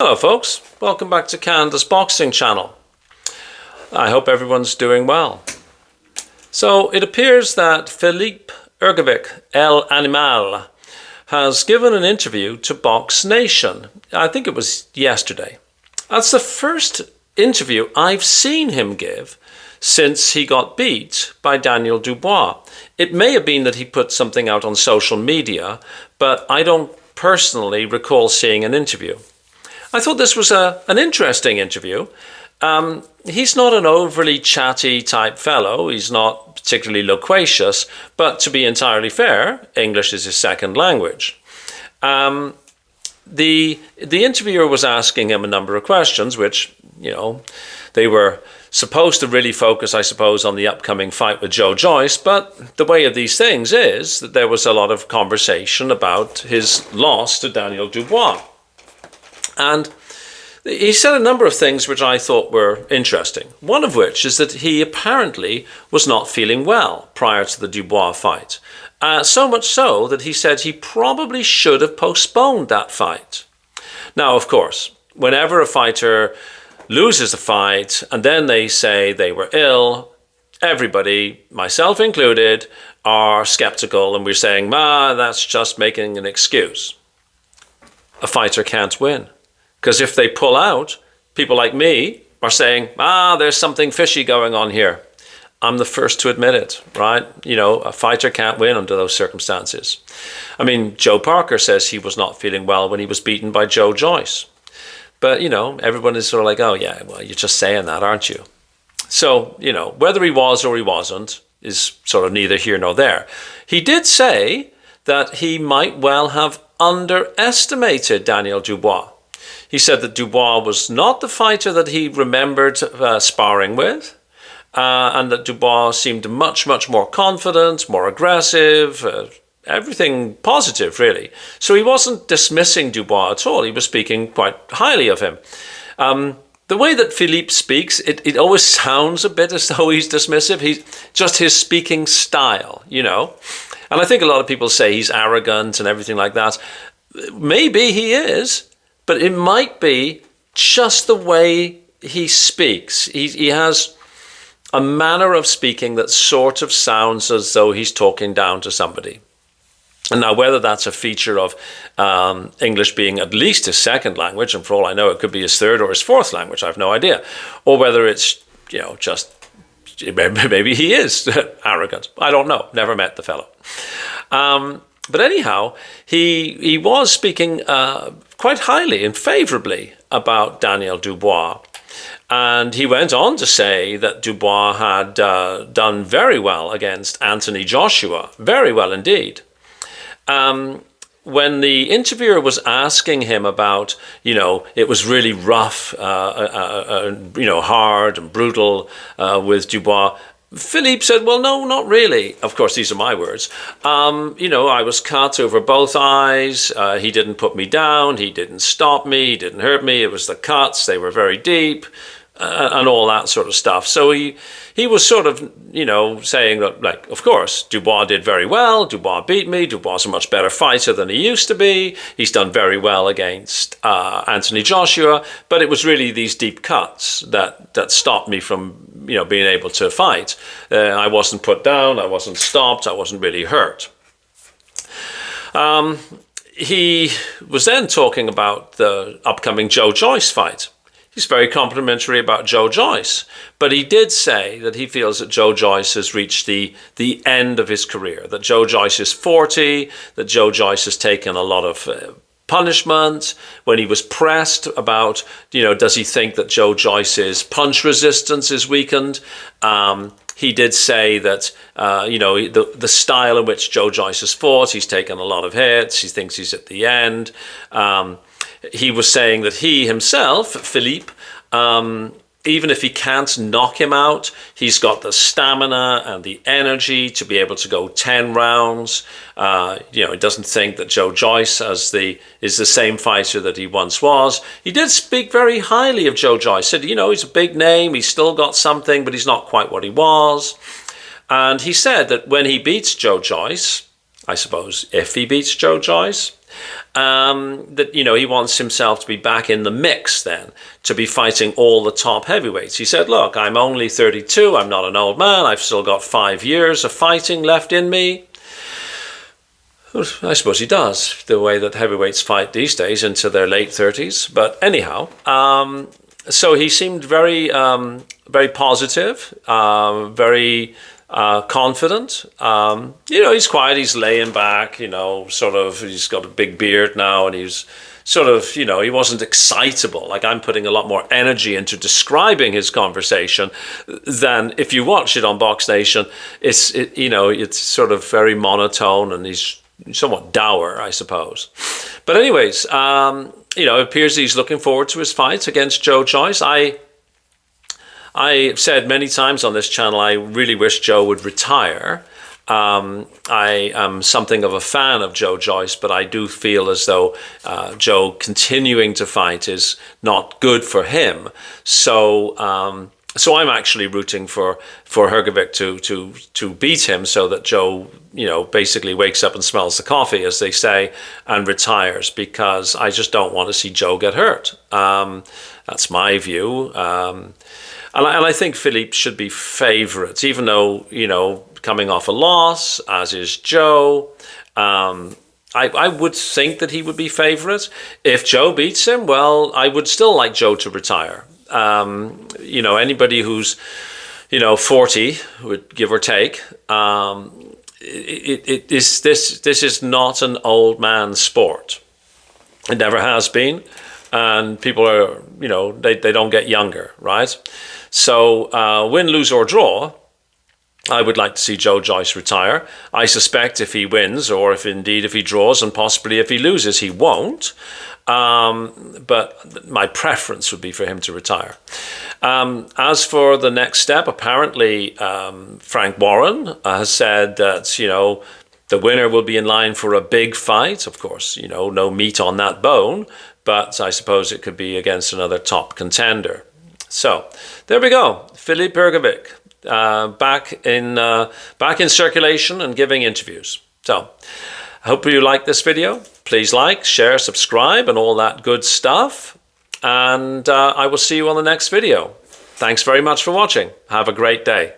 Hello folks, welcome back to Canada's boxing channel. I hope everyone's doing well. So it appears that Filip Hrgovic, El Animal, has given an interview to Box Nation. I think it was yesterday. That's the first interview I've seen him give since he got beat by Daniel Dubois. It may have been that he put something out on social media, but I don't personally recall seeing an interview. I thought this was an interesting interview. He's not an overly chatty type fellow. He's not particularly loquacious, but to be entirely fair, English is his second language. The interviewer was asking him a number of questions, which, they were supposed to really focus, I suppose, on the upcoming fight with Joe Joyce, but the way of these things is that there was a lot of conversation about his loss to Daniel Dubois. And he said a number of things which I thought were interesting. One of which is that he apparently was not feeling well prior to the Dubois fight. So much so that he said he probably should have postponed that fight. Now, of course, whenever a fighter loses a fight and then they say they were ill, everybody, myself included, are skeptical and we're saying, that's just making an excuse. A fighter can't win. Because if they pull out, people like me are saying, there's something fishy going on here. I'm the first to admit it, right? A fighter can't win under those circumstances. I mean, Joe Parker says he was not feeling well when he was beaten by Joe Joyce. But, everyone is sort of like, oh, yeah, well, you're just saying that, aren't you? So, whether he was or he wasn't is sort of neither here nor there. He did say that he might well have underestimated Daniel Dubois. He said that Dubois was not the fighter that he remembered sparring with, and that Dubois seemed much, much more confident, more aggressive, everything positive, really. So he wasn't dismissing Dubois at all. He was speaking quite highly of him. The way that Filip speaks, it always sounds a bit as though he's dismissive. He's just his speaking style, And I think a lot of people say he's arrogant and everything like that. Maybe he is. But it might be just the way he speaks. He has a manner of speaking that sort of sounds as though he's talking down to somebody. And now whether that's a feature of English being at least his second language, and for all I know it could be his third or his fourth language, I have no idea. Or whether it's, just maybe he is arrogant. I don't know. Never met the fellow. But anyhow, he was speaking quite highly and favorably about Daniel Dubois. And he went on to say that Dubois had done very well against Anthony Joshua, very well indeed. When the interviewer was asking him about, it was really rough, hard and brutal with Dubois, Filip said, well, no, not really. Of course, these are my words. I was cut over both eyes. He didn't put me down. He didn't stop me. He didn't hurt me. It was the cuts. They were very deep and all that sort of stuff. So he was sort of, saying that, of course, Dubois did very well. Dubois beat me. Dubois is a much better fighter than he used to be. He's done very well against Anthony Joshua. But it was really these deep cuts that stopped me from, being able to fight. I wasn't put down. I wasn't stopped. I wasn't really hurt. He was then talking about the upcoming Joe Joyce fight. He's very complimentary about Joe Joyce, but he did say that he feels that Joe Joyce has reached the end of his career, that Joe Joyce is 40, that Joe Joyce has taken a lot of punishment. When he was pressed about, does he think that Joe Joyce's punch resistance is weakened? He did say that, the style in which Joe Joyce has fought, he's taken a lot of hits. He thinks he's at the end. He was saying that he himself, Filip, even if he can't knock him out, he's got the stamina and the energy to be able to go 10 rounds. He doesn't think that Joe Joyce is the same fighter that he once was. He did speak very highly of Joe Joyce. Said, he's a big name. He's still got something, but he's not quite what he was. And he said that when he beats Joe Joyce, I suppose if he beats Joe Joyce, that, you know, he wants himself to be back in the mix then, to be fighting all the top heavyweights. He said, look, I'm only 32, I'm not an old man, I've still got 5 years of fighting left in me. I suppose he does, the way that heavyweights fight these days into their late 30s. But anyhow, so he seemed very, very positive, very confident. You know, he's quiet, he's laying back, you know, sort of, he's got a big beard now, and he's sort of, you know, he wasn't excitable. Like, I'm putting a lot more energy into describing his conversation than if you watch it on Box Nation. You know, it's sort of very monotone, and he's somewhat dour, I suppose. But anyways, you know, it appears he's looking forward to his fight against Joe Joyce. I've said many times on this channel, I really wish Joe would retire. I am something of a fan of Joe Joyce, but I do feel as though Joe continuing to fight is not good for him. So I'm actually rooting for Hrgovic to beat him, so that Joe, you know, basically wakes up and smells the coffee, as they say, and retires, because I just don't want to see Joe get hurt. That's my view. And I think Filip should be favourite, even though, you know, coming off a loss, as is Joe. I would think that he would be favourite. If Joe beats him, well, I would still like Joe to retire. You know, anybody who's, you know, 40, would give or take, this is not an old man's sport. It never has been. And people are, you know, they don't get younger, right? So win, lose or draw, I would like to see Joe Joyce retire. I suspect if he wins, or if he draws, and possibly if he loses, he won't. But my preference would be for him to retire. As for the next step, apparently Frank Warren has said that, you know, the winner will be in line for a big fight. Of course, you know, no meat on that bone, but I suppose it could be against another top contender. So there we go, Filip Hrgovic, back in circulation and giving interviews. So I hope you like this video. Please like, share, subscribe, and all that good stuff. And I will see you on the next video. Thanks very much for watching. Have a great day.